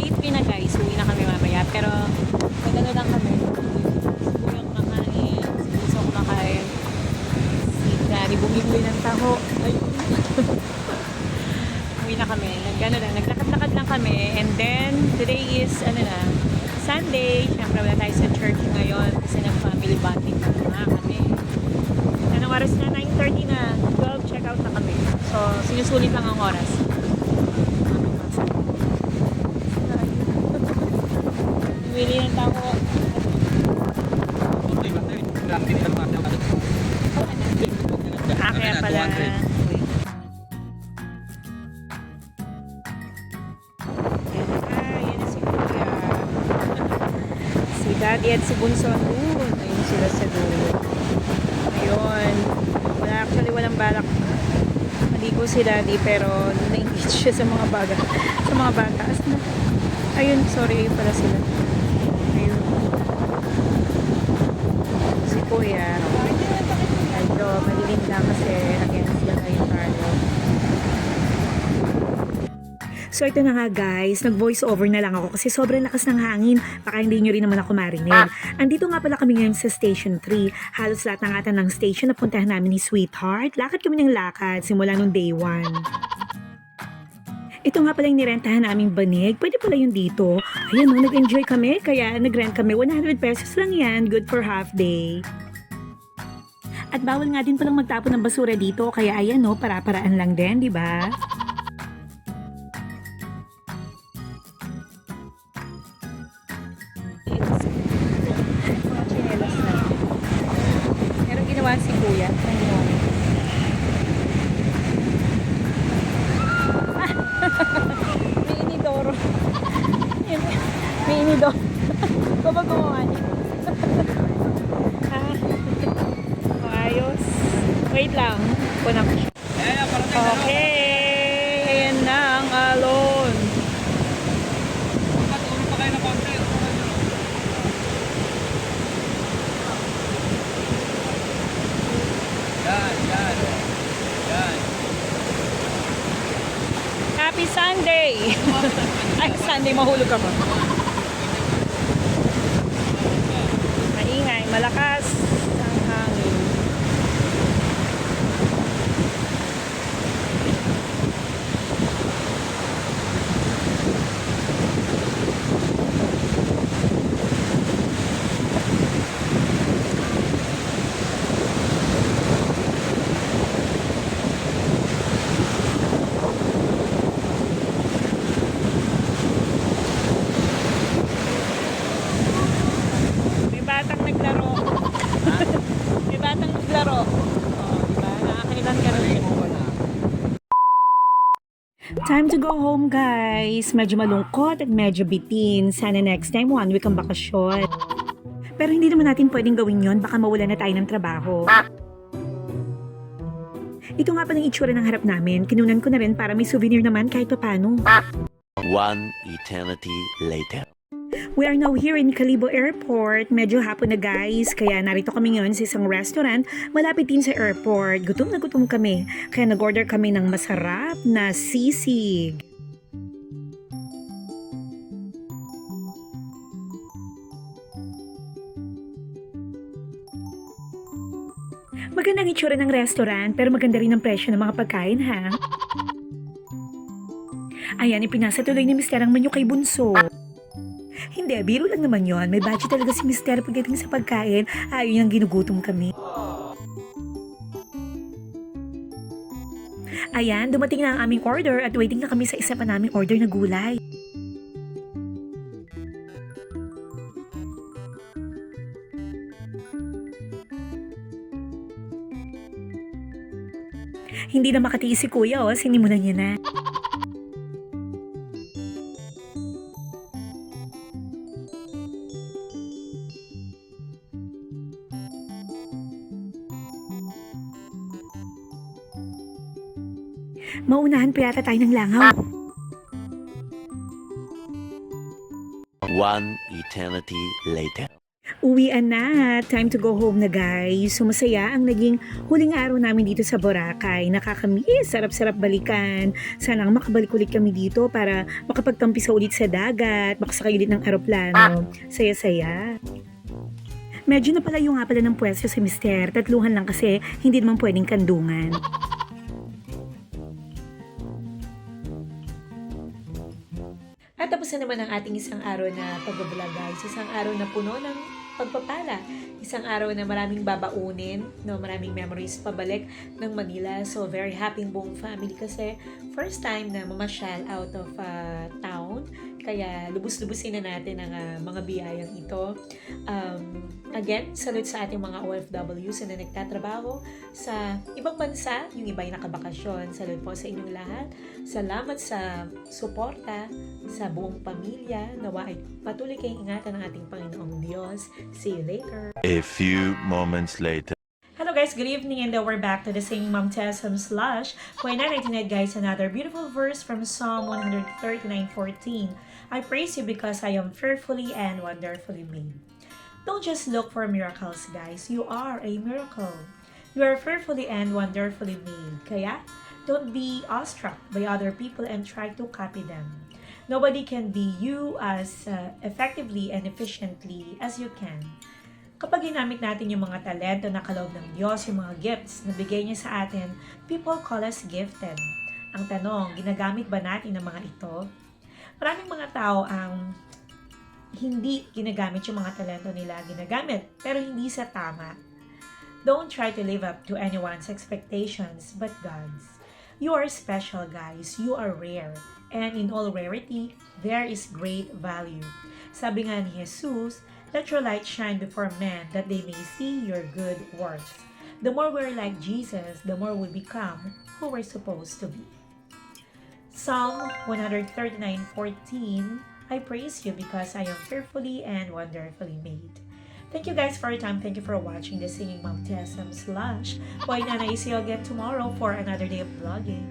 8:03 na guys, uwi na kami mamaya. Pero, magano lang kami. Si Kuya kumakain, si Bunso kumakain. Si Daddy bumibili ng taho. Ayun. Uwi na kami. Nagano lang, naglakad-lakad lang kami. And then, today is, Sunday. Siyempre, wala tayo sa church ngayon kasi nag-family bonding na kami. Anong oras na? 9:30 na. 12, check out na kami. So, sinusulit lang ang oras. Bili ng tao. Kaya pala. Yan na si Kuya. Si Daddy at si Bunso doon. Ayun sila sa dulo. Ayun. Actually, walang balak. Maligo si Daddy pero na-engage siya sa mga baga. Sa mga bagas na. Ayun, sorry. Ayun pala sila. Ayun. Si Kuya. Medyo malilim lang kasi against yung ayun Carlo. So ito na nga guys, nag-voice over na lang ako kasi sobrang lakas ng hangin. Baka hindi nyo rin naman ako marinig. Andito nga pala kami ngayon sa Station 3. Halos lahat ng ata ng station na puntahan namin ni Sweetheart. Lakad kami ng lakad simula nung day 1. Ito nga pala yung nirentahan naming banig. Pwede pala yung dito. Ayan o, nag-enjoy kami. Kaya nag-rent kami. 100 pesos lang yan. Good for half day. At bawal nga din palang magtapon ng basura dito. Kaya ayan o, para-paraan lang din, di ba? Meron ginawa si Kuya. May inidoro. May inidoro. Kaba gumawa niya. Ayos. Wait lang. Punang siya. Okay. Ayan na ang alon. Patulong pa kayo na konti. Yan. Happy Sunday! Ay, Sunday, mahulog ka ba? Maingay, malakas ang hangin. Batang naglaro. May batang naglaro. Oh, diba? Nakakailan ka rin. Time to go home, guys. Medyo malungkot at medyo bitin. Sana next time, 1 week ang bakasyon. Pero hindi naman natin pwedeng gawin yon. Baka mawala na tayo ng trabaho. Ito nga pa ng itsura ng harap namin. Kinunan ko na rin para may souvenir naman kahit pa paano. 1 eternity later. We are now here in Kalibo Airport. Medyo hapon na guys, kaya narito kami ngayon sa isang restaurant malapit din sa airport. Gutom na gutom kami, kaya nag-order kami ng masarap na sisig. Magandang itsura ng restaurant, pero maganda rin ang presyo ng mga pagkain ha. Ayan, ipinasa tuloy ni Mister ang menu kay Bunso. Hindi, biro lang naman yon. May budget talaga si Mister pagdating sa pagkain. Ayun yung ginugutom kami. Ayan, dumating na ang aming order at waiting na kami sa isa pa naming order na gulay. Hindi na makatiis si Kuya, sinimulan niya na. Maunahan pa yata tayo ng langaw. 1 eternity later. Uwian na. Time to go home na guys. Sumasaya ang naging huling araw namin dito sa Boracay. Nakakamiss, sarap-sarap balikan. Sana makabalik ulit kami dito para makapagtampisa ulit sa dagat, makasakay ulit ng aeroplano. Saya-saya. Medyo napalayo nga pala ng pwesto si Mister. Tatluhan lang kasi hindi naman pwedeng kandungan. At tapos na naman ang ating isang araw na pag-vlog guys. Isang araw na puno ng pagpapala. Isang araw na maraming babaunin, no, maraming memories pabalik ng Manila. So very happy buong family kasi first time na mamasyal out of town. Kaya lubos-lubusin na natin ang mga biyayang ito. Again, salute sa ating mga OFWs na nagtatrabaho sa ibang bansa, yung iba ay nakabakasyon. Salute po sa inyong lahat. Salamat sa suporta sa buong pamilya. Nawa ay patuloy kayong ingatan ng ating Panginoong Diyos. See you later. A few moments later. Hello guys, good evening and we're back to the Singing Mom Tessum Slash. Kung tonight guys, another beautiful verse from Psalm 139:14. I praise you because I am fearfully and wonderfully made. Don't just look for miracles guys, you are a miracle. You are fearfully and wonderfully made. Kaya, don't be awestruck by other people and try to copy them. Nobody can be you as effectively and efficiently as you can. Kapag ginamit natin yung mga talento na kaloob ng Diyos, yung mga gifts na bigay niya sa atin, people call us gifted. Ang tanong, ginagamit ba natin ang mga ito? Maraming mga tao ang hindi ginagamit yung mga talento nila, ginagamit, pero hindi sa tama. Don't try to live up to anyone's expectations but God's. You are special guys, you are rare, and in all rarity, there is great value. Sabi nga ni Jesus, let your light shine before men that they may see your good works. The more we're like Jesus, the more we become who we're supposed to be. Psalm 139:14, I praise you because I am fearfully and wonderfully made. Thank you guys for your time. Thank you for watching the Singing Mom Tessum Slash. Why na see you again tomorrow for another day of vlogging.